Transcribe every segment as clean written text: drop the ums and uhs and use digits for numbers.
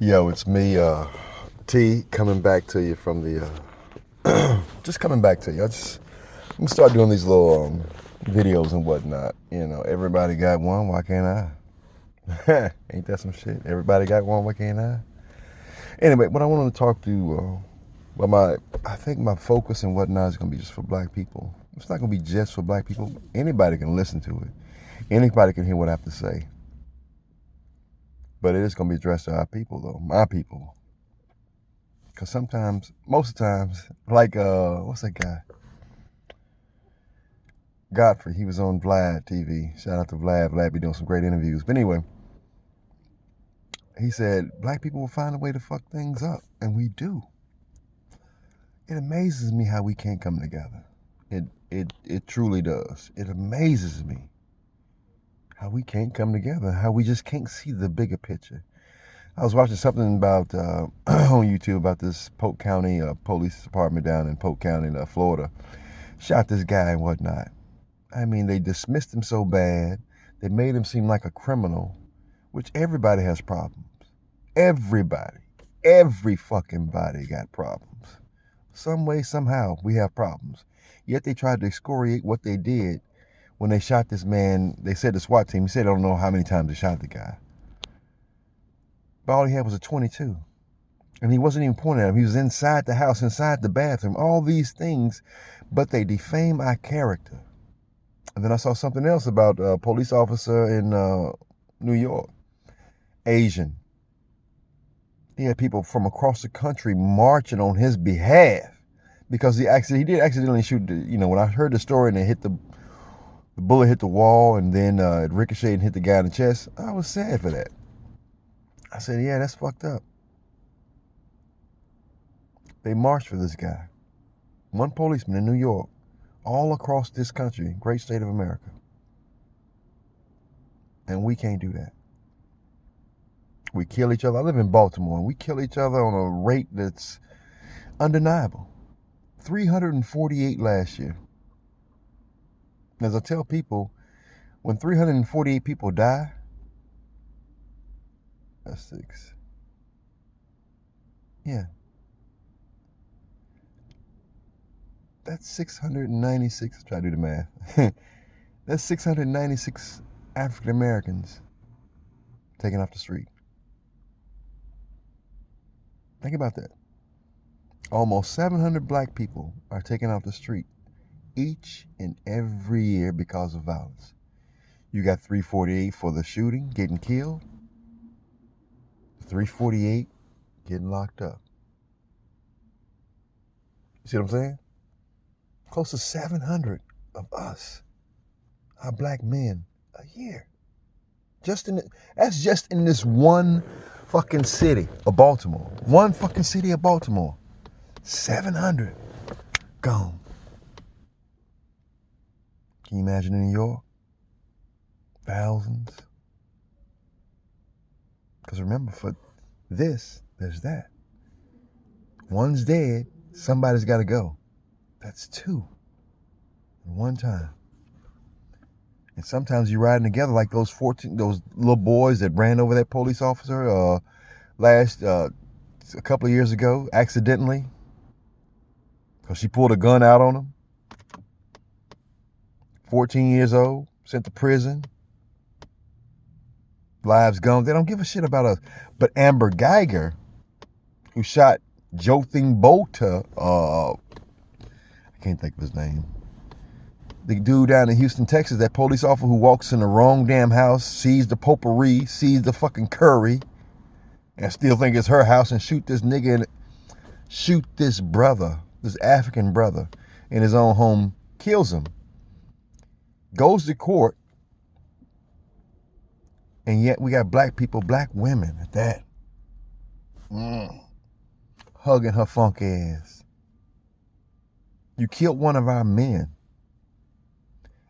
Yo, it's me, T, coming back to you from the, just coming back to you. I'm gonna start doing these little videos and whatnot. You know, everybody got one, why can't I? Ain't that some shit? Everybody got one, why can't I? Anyway, what I wanted to talk to, I think my focus and whatnot is gonna be just for black people. It's not gonna be just for black people. Anybody can listen to it. Anybody can hear what I have to say. But it is gonna be addressed to our people, though, my people. Because sometimes, most of the times, like, what's that guy? Godfrey, he was on Vlad TV. Shout out to Vlad. Vlad be doing some great interviews. But anyway, he said, black people will find a way to fuck things up. And we do. It amazes me how we can't come together. It truly does. It amazes me how we can't come together. How we just can't see the bigger picture. I was watching something about on YouTube about this Polk County police department down in Polk County, Florida. Shot this guy and whatnot. I mean, they dismissed him so bad. They made him seem like a criminal, which everybody has problems. Everybody. Every fucking body got problems. Some way, somehow, we have problems. Yet they tried to excoriate what they did when they shot this man. They said the SWAT team, he said, I don't know how many times they shot the guy. But all he had was a .22. And he wasn't even pointing at him. He was inside the house, inside the bathroom, all these things. But they defame our character. And then I saw something else about a police officer in New York, Asian. He had people from across the country marching on his behalf because he did accidentally shoot, when I heard the story and it hit the bullet hit the wall and then it ricocheted and hit the guy in the chest, I was sad for that. I said, yeah, that's fucked up. They marched for this guy. One policeman in New York, all across this country, great state of America. And we can't do that. We kill each other. I live in Baltimore, and we kill each other on a rate that's undeniable. 348 last year. As I tell people, when 348 people die, that's 6. Yeah. That's 696. Try to do the math. That's 696 African Americans taken off the street. Think about that. Almost 700 black people are taken off the street each and every year because of violence. You got 348 for the shooting, getting killed. 348 getting locked up. You see what I'm saying? Close to 700 of us, our black men, a year. That's just in this one fucking city of Baltimore. One fucking city of Baltimore. 700 gone. Can you imagine in New York? Thousands. Because remember, for this, there's that. One's dead, somebody's got to go. That's 2 at one time. And sometimes you're riding together like those little boys that ran over that police officer a couple of years ago, accidentally, because she pulled a gun out on him. 14 years old, sent to prison. Lives gone. They don't give a shit about us. But Amber Geiger, who shot Jotham Bolta, I can't think of his name. The dude down in Houston, Texas, that police officer who walks in the wrong damn house, sees the potpourri, sees the fucking curry, and still think it's her house and shoot this nigga and shoot this brother, this African brother in his own home, kills him. Goes to court, and yet we got black people, black women at that, hugging her funky ass. You killed one of our men.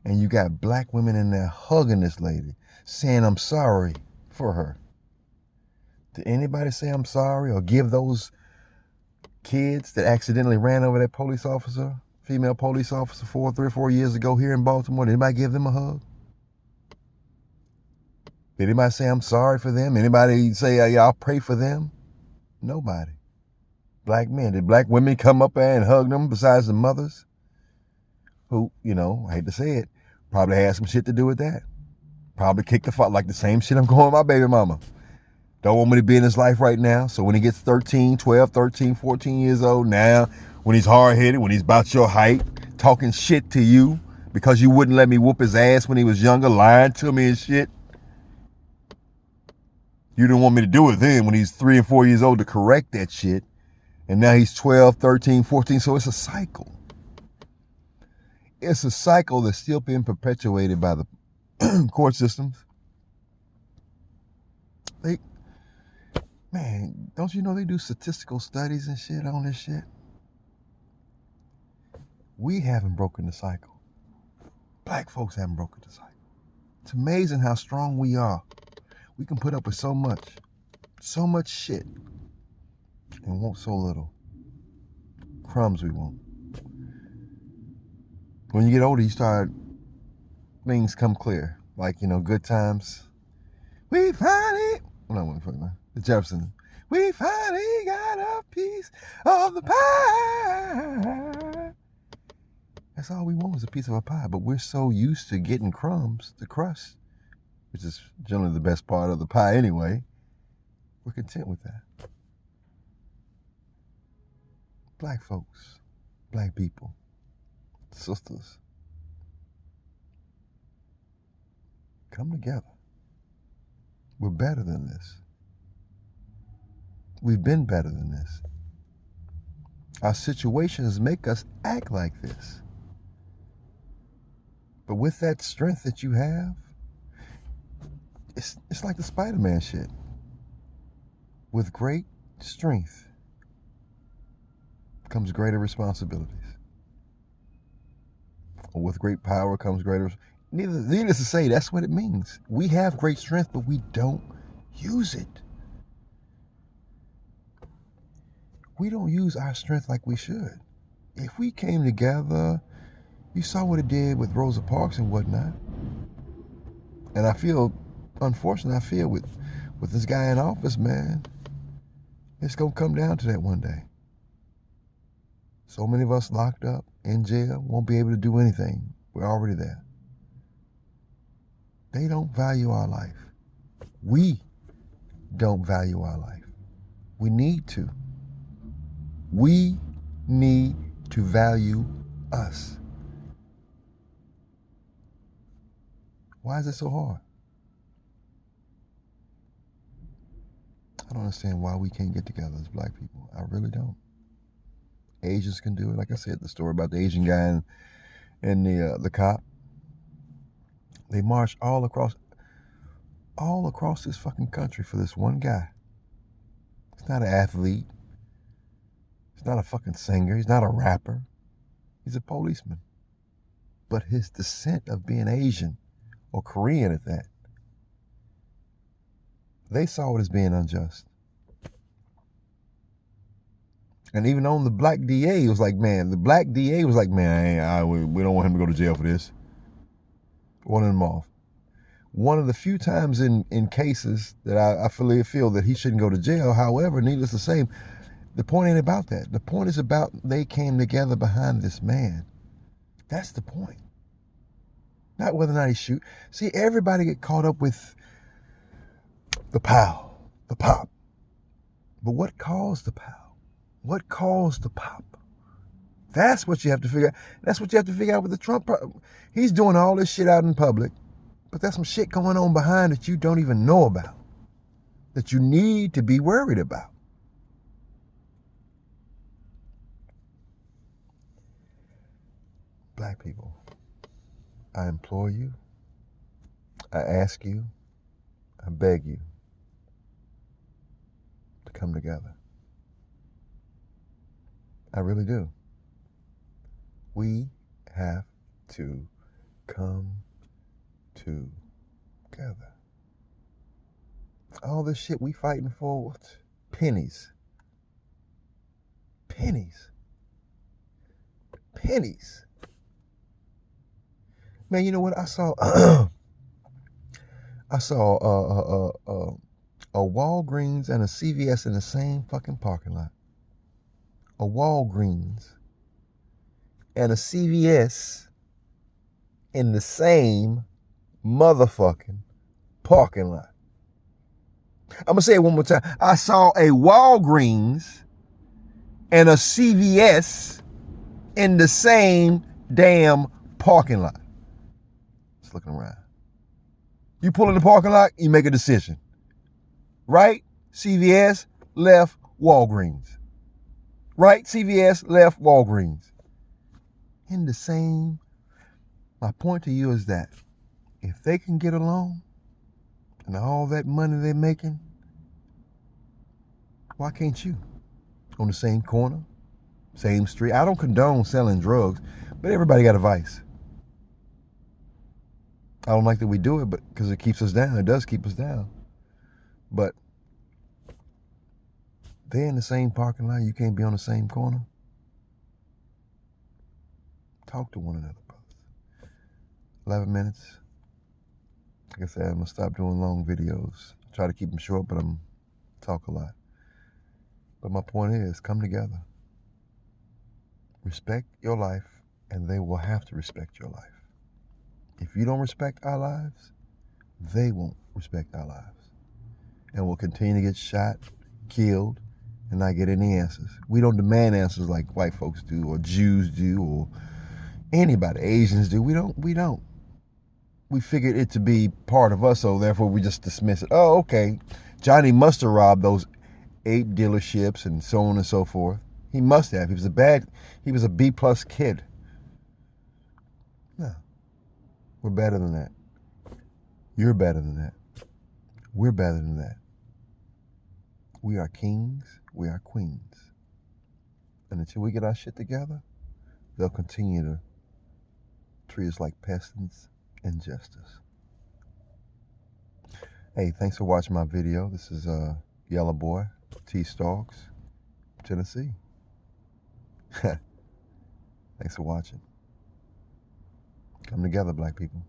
And you got black women in there hugging this lady, saying, I'm sorry for her. Did anybody say I'm sorry or give those kids that accidentally ran over that police officer, female police officer 3 or 4 years ago here in Baltimore, did anybody give them a hug? Did anybody say I'm sorry for them? Anybody say, yeah, I'll pray for them? Nobody. Black men. Did black women come up there and hug them besides the mothers? Who, I hate to say it, probably had some shit to do with that. Probably kicked the fuck like the same shit I'm going with my baby mama. Don't want me to be in his life right now. So when he gets 13, 12, 13, 14 years old, now when he's hard-headed, when he's about your height, talking shit to you because you wouldn't let me whoop his ass when he was younger, lying to me and shit. You didn't want me to do it then when he's 3 and 4 years old to correct that shit. And now he's 12, 13, 14. So it's a cycle. It's a cycle that's still being perpetuated by the court systems. Man, don't you know they do statistical studies and shit on this shit? We haven't broken the cycle. Black folks haven't broken the cycle. It's amazing how strong we are. We can put up with so much shit, and want so little. Crumbs we want. When you get older, things come clear. Like, good times. We finally, the Jeffersons. We finally got a piece of the pie. That's all we want is a piece of a pie. But we're so used to getting crumbs, the crust, which is generally the best part of the pie anyway. We're content with that. Black folks, black people, sisters, come together. We're better than this. We've been better than this. Our situations make us act like this. But with that strength that you have, it's like the Spider-Man shit. With great strength comes greater responsibilities. Or with great power comes greater. Needless to say, that's what it means. We have great strength, but we don't use it. We don't use our strength like we should. If we came together, you saw what it did with Rosa Parks and whatnot. And unfortunately, I feel with this guy in office, man, it's going to come down to that one day. So many of us locked up, in jail, won't be able to do anything. We're already there. They don't value our life. We don't value our life. We need to. We need to value us. Why is it so hard? I don't understand why we can't get together as black people. I really don't. Asians can do it. Like I said, the story about the Asian guy and the cop. They marched all across this fucking country for this one guy. He's not an athlete. He's not a fucking singer. He's not a rapper. He's a policeman. But his descent of being Asian, or Korean at that, they saw it as being unjust. And even on the black DA, we don't want him to go to jail for this. Wanted him off. One of the few times in cases that I feel that he shouldn't go to jail. However, needless to say, the point ain't about that. The point is about they came together behind this man. That's the point. Not whether or not he shoot. See, everybody get caught up with the pow, the pop. But what caused the pow? What caused the pop? That's what you have to figure out. That's what you have to figure out with the Trump. He's doing all this shit out in public, but there's some shit going on behind that you don't even know about, that you need to be worried about. Black people, I implore you, I ask you, I beg you to come together. I really do. We have to come together. All this shit we fighting for, pennies. Pennies. Pennies. Man, you know what? I saw a Walgreens and a CVS in the same fucking parking lot. A Walgreens and a CVS in the same motherfucking parking lot. I'm going to say it one more time. I saw a Walgreens and a CVS in the same damn parking lot. Just looking around. You pull in the parking lot, you make a decision. Right, CVS, left, Walgreens. Right, CVS, left, Walgreens. In the same. My point to you is that if they can get along and all that money they're making, why can't you? On the same corner, same street. I don't condone selling drugs, but everybody got a vice. I don't like that we do it, but because it keeps us down. It does keep us down. But they're in the same parking lot. You can't be on the same corner. Talk to one another, brothers. 11 minutes. Like I said, I'm going to stop doing long videos. Try to keep them short, but I'm talk a lot. But my point is, come together. Respect your life, and they will have to respect your life. If you don't respect our lives, they won't respect our lives. And we'll continue to get shot, killed, and not get any answers. We don't demand answers like white folks do, or Jews do, or anybody, Asians do. We don't. We figured it to be part of us, so therefore we just dismiss it. Oh, okay. Johnny must have robbed those 8 dealerships and so on and so forth. He must have. He was a B+ kid. No. We're better than that. You're better than that. We're better than that. We are kings. We are queens. And until we get our shit together, they'll continue to treat us like pests and justice. Hey, thanks for watching my video. This is Yellow Boy, T Starks, Tennessee. Thanks for watching. Come together, black people.